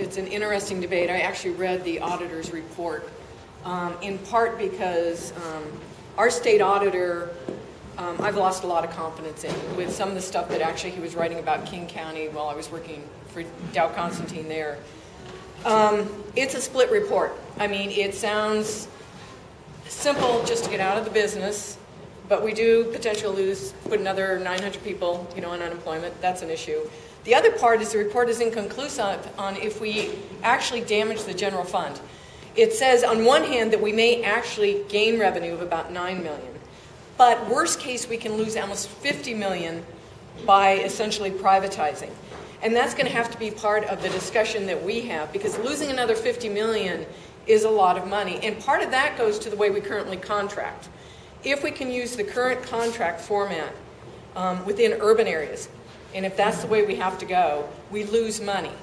it's an interesting debate. I actually read the auditor's report, in part because our state auditor, I've lost a lot of confidence in with some of the stuff that actually he was writing about King County while I was working for Dow Constantine there. It's a split report. I mean, it sounds simple just to get out of the business, but we do potentially put another 900 people, on unemployment. That's an issue. The other part is the report is inconclusive on if we actually damage the general fund. It says on one hand that we may actually gain revenue of about $9 million, but worst case we can lose almost $50 million by essentially privatizing. And that's going to have to be part of the discussion that we have, because losing another $50 million is a lot of money. And part of that goes to the way we currently contract. If we can use the current contract format within urban areas, and if that's the way we have to go, we lose money.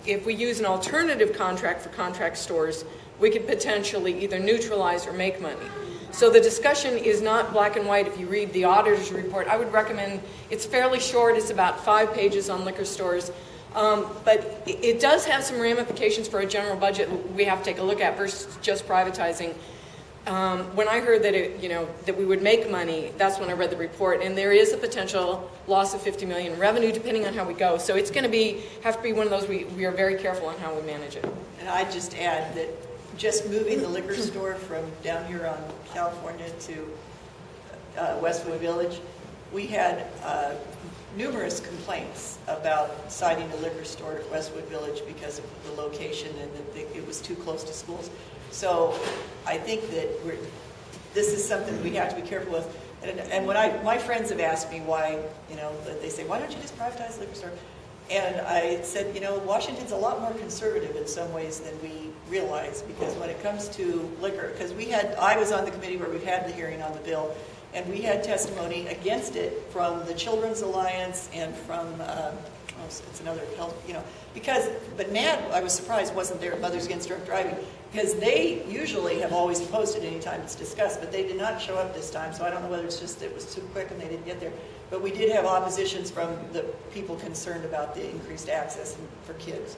If we use an alternative contract for contract stores, we could potentially either neutralize or make money. So the discussion is not black and white. If you read the auditor's report, I would recommend, it's fairly short, it's about 5 pages on liquor stores, but it does have some ramifications for a general budget we have to take a look at versus just privatizing. When I heard that that we would make money, that's when I read the report, and there is a potential loss of $50 million in revenue depending on how we go. So it's going to have to be one of those we are very careful on how we manage it. And I'd just add that just moving the liquor store from down here on California to Westwood Village, we had numerous complaints about citing a liquor store at Westwood Village because of the location and that it was too close to schools. So I think that this is something we have to be careful with. And when my friends have asked me why, they say, why don't you just privatize the liquor store? And I said, Washington's a lot more conservative in some ways than we realize, because when it comes to liquor, because I was on the committee where we've had the hearing on the bill, and we had testimony against it from the Children's Alliance and from, it's another health, but NAD, I was surprised, wasn't there at Mothers Against Drunk Driving, because they usually have always opposed it any time it's discussed, but they did not show up this time, so I don't know whether it's just it was too quick and they didn't get there. But we did have oppositions from the people concerned about the increased access for kids.